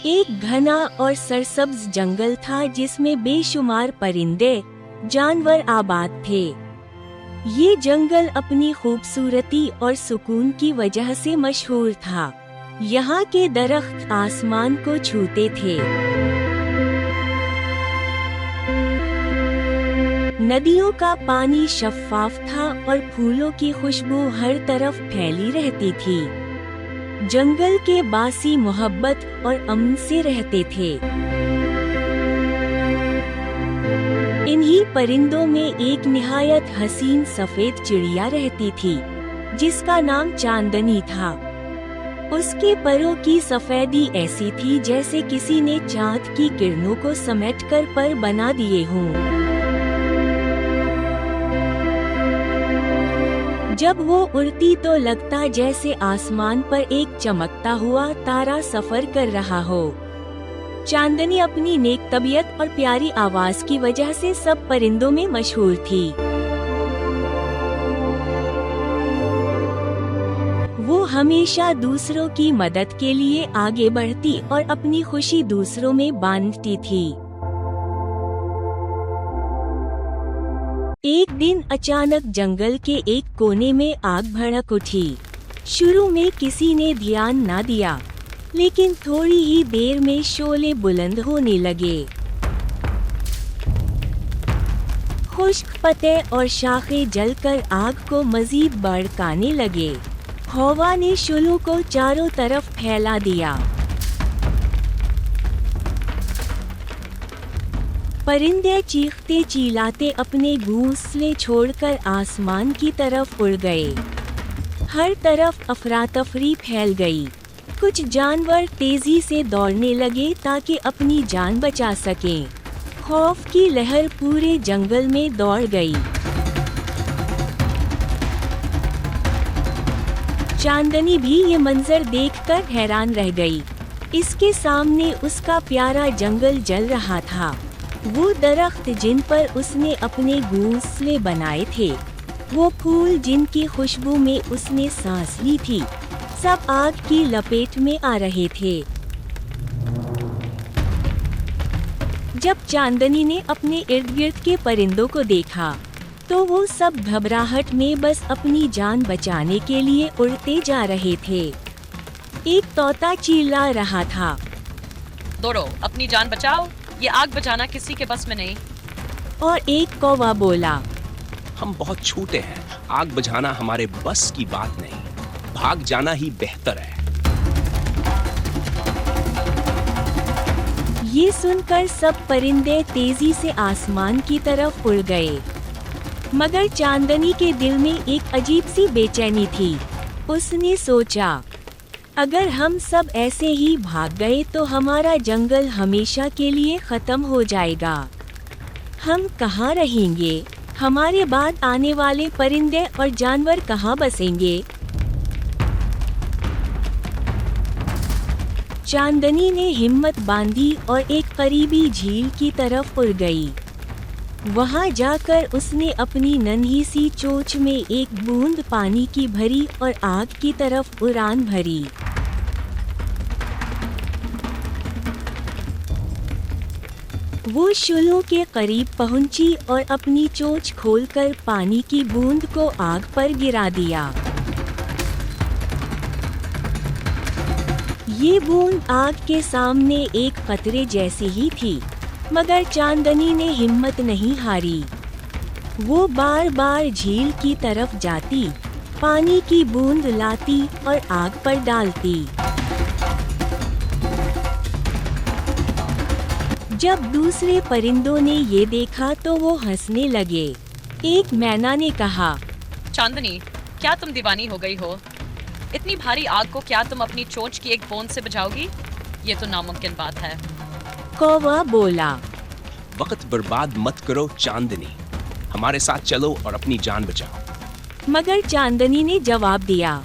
एक घना और सरसब्ज जंगल था जिसमें बेशुमार परिंदे जानवर आबाद थे। ये जंगल अपनी खूबसूरती और सुकून की वजह से मशहूर था। यहाँ के दरख्त आसमान को छूते थे। नदियों का पानी शफ्फाफ था और फूलों की खुशबू हर तरफ फैली रहती थी। जंगल के बासी मोहब्बत और अमन से रहते थे। इन्हीं परिंदों में एक निहायत हसीन सफेद चिड़िया रहती थी जिसका नाम चांदनी था। उसके परों की सफेदी ऐसी थी जैसे किसी ने चांद की किरणों को समेटकर पर बना दिए हों। जब वो उड़ती तो लगता जैसे आसमान पर एक चमकता हुआ तारा सफर कर रहा हो। चांदनी अपनी नेक तबीयत और प्यारी आवाज की वजह से सब परिंदों में मशहूर थी। वो हमेशा दूसरों की मदद के लिए आगे बढ़ती और अपनी खुशी दूसरों में बांटती थी। एक दिन अचानक जंगल के एक कोने में आग भड़क उठी। शुरू में किसी ने ध्यान न दिया, लेकिन थोड़ी ही देर में शोले बुलंद होने लगे। खुश्क पत्ते और शाखें जलकर आग को मजीद भड़काने लगे। हवा ने शोलों को चारों तरफ फैला दिया। परिंदे चीखते चिल्लाते अपने घोंसले छोड़कर आसमान की तरफ उड़ गए। हर तरफ अफरा तफरी फैल गई। कुछ जानवर तेजी से दौड़ने लगे ताकि अपनी जान बचा सकें। खौफ की लहर पूरे जंगल में दौड़ गई। चांदनी भी ये मंजर देखकर हैरान रह गई। इसके सामने उसका प्यारा जंगल जल रहा था। वो दरख्त जिन पर उसने अपने घोंसले बनाए थे, वो फूल जिनकी खुशबू में उसने सांस ली थी, सब आग की लपेट में आ रहे थे। जब चांदनी ने अपने इर्द गिर्द के परिंदों को देखा, तो वो सब घबराहट में बस अपनी जान बचाने के लिए उड़ते जा रहे थे। एक तोता चिल्ला रहा था, दौड़ो, अपनी जान बचाओ, ये आग बचाना किसी के बस में नहीं। और एक कौवा बोला, हम बहुत छोटे हैं, आग बुझाना हमारे बस की बात नहीं, भाग जाना ही बेहतर है। ये सुनकर सब परिंदे तेजी से आसमान की तरफ उड़ गए। मगर चांदनी के दिल में एक अजीब सी बेचैनी थी। उसने सोचा, अगर हम सब ऐसे ही भाग गए तो हमारा जंगल हमेशा के लिए खत्म हो जाएगा। हम कहाँ रहेंगे? हमारे बाद आने वाले परिंदे और जानवर कहाँ बसेंगे? चांदनी ने हिम्मत बांधी और एक करीबी झील की तरफ उड़ गई। वहां जाकर उसने अपनी नन्ही सी चोंच में एक बूंद पानी की भरी और आग की तरफ उड़ान भरी। वो शोलों के करीब पहुंची और अपनी चोंच खोलकर पानी की बूंद को आग पर गिरा दिया। ये बूंद आग के सामने एक कतरे जैसी ही थी, मगर चांदनी ने हिम्मत नहीं हारी। वो बार बार झील की तरफ जाती, पानी की बूंद लाती और आग पर डालती। जब दूसरे परिंदों ने ये देखा तो वो हंसने लगे। एक मैना ने कहा, चांदनी, क्या तुम दीवानी हो गई हो? इतनी भारी आग को क्या तुम अपनी चोंच की एक बूंद से बुझाओगी? ये तो नामुमकिन बात है। कौवा बोला, वक्त बर्बाद मत करो चांदनी, हमारे साथ चलो और अपनी जान बचाओ। मगर चांदनी ने जवाब दिया,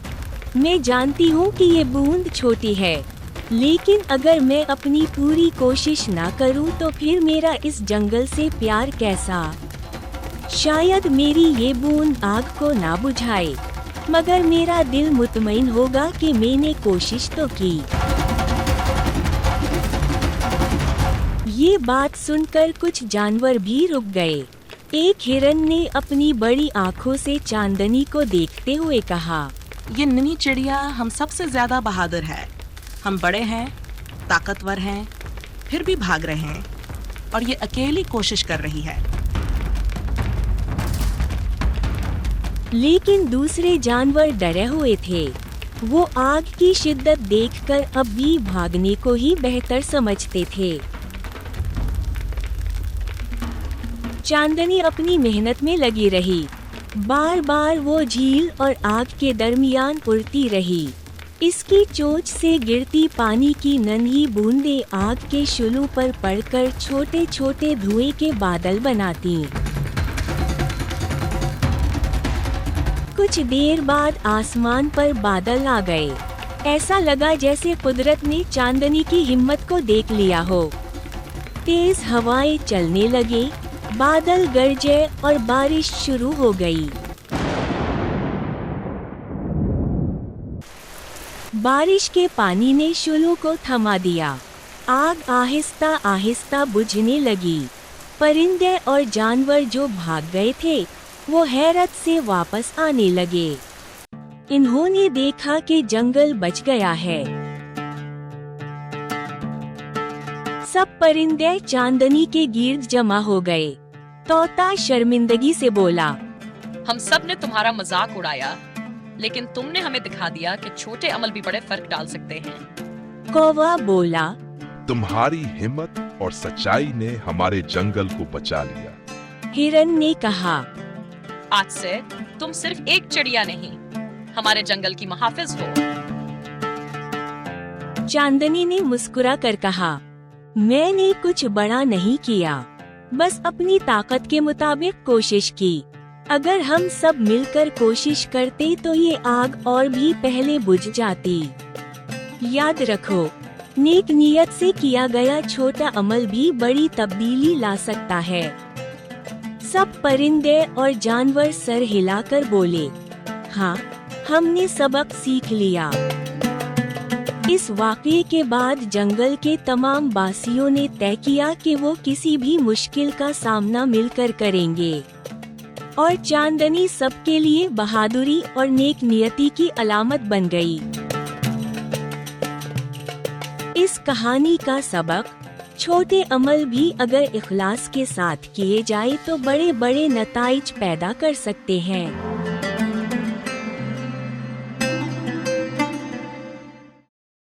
मैं जानती हूँ कि ये बूंद छोटी है, लेकिन अगर मैं अपनी पूरी कोशिश ना करूँ तो फिर मेरा इस जंगल से प्यार कैसा? शायद मेरी ये बूंद आग को ना बुझाए, मगर मेरा दिल मुतमईन होगा कि मैंने कोशिश तो की। ये बात सुनकर कुछ जानवर भी रुक गए। एक हिरन ने अपनी बड़ी आँखों से चांदनी को देखते हुए कहा, ये नन्ही चिड़िया हम सबसे ज्यादा बहादुर है। हम बड़े हैं, ताकतवर हैं, फिर भी भाग रहे हैं और ये अकेली कोशिश कर रही है। लेकिन दूसरे जानवर डरे हुए थे। वो आग की शिद्दत देखकर अब भी भागने को ही बेहतर समझते थे। चांदनी अपनी मेहनत में लगी रही। बार बार वो झील और आग के दरमियान उड़ती रही। इसकी चोंच से गिरती पानी की नन्ही बूंदें आग के शुलू पर पड़कर छोटे छोटे धुएं के बादल बनाती। कुछ देर बाद आसमान पर बादल आ गए। ऐसा लगा जैसे कुदरत ने चांदनी की हिम्मत को देख लिया हो। तेज हवाएं चलने लगे, बादल गरजे और बारिश शुरू हो गई। बारिश के पानी ने शुलू को थमा दिया। आग आहिस्ता आहिस्ता बुझने लगी। परिंदे और जानवर जो भाग गए थे वो हैरत से वापस आने लगे। इन्होंने देखा कि जंगल बच गया है। सब परिंदे चांदनी के गिर्द जमा हो गए। तोता शर्मिंदगी से बोला, हम सब ने तुम्हारा मजाक उड़ाया, लेकिन तुमने हमें दिखा दिया कि छोटे अमल भी बड़े फर्क डाल सकते हैं। कौवा बोला, तुम्हारी हिम्मत और सच्चाई ने हमारे जंगल को बचा लिया। हिरन ने कहा, आज से तुम सिर्फ एक चिड़िया नहीं, हमारे जंगल की मुहाफिज हो। चांदनी ने मुस्कुरा कर कहा, मैंने कुछ बड़ा नहीं किया, बस अपनी ताकत के मुताबिक कोशिश की। अगर हम सब मिलकर कोशिश करते तो ये आग और भी पहले बुझ जाती। याद रखो, नेक नियत से किया गया छोटा अमल भी बड़ी तब्दीली ला सकता है। सब परिंदे और जानवर सर हिलाकर बोले, हाँ, हमने सबक सीख लिया। इस वाक़ये के बाद जंगल के तमाम वासियों ने तय किया कि वो किसी भी मुश्किल का सामना मिलकर करेंगे और चांदनी सबके लिए बहादुरी और नेक नियति की अलामत बन गई। इस कहानी का सबक, छोटे अमल भी अगर इखलास के साथ किए जाए तो बड़े बड़े नताइज पैदा कर सकते हैं।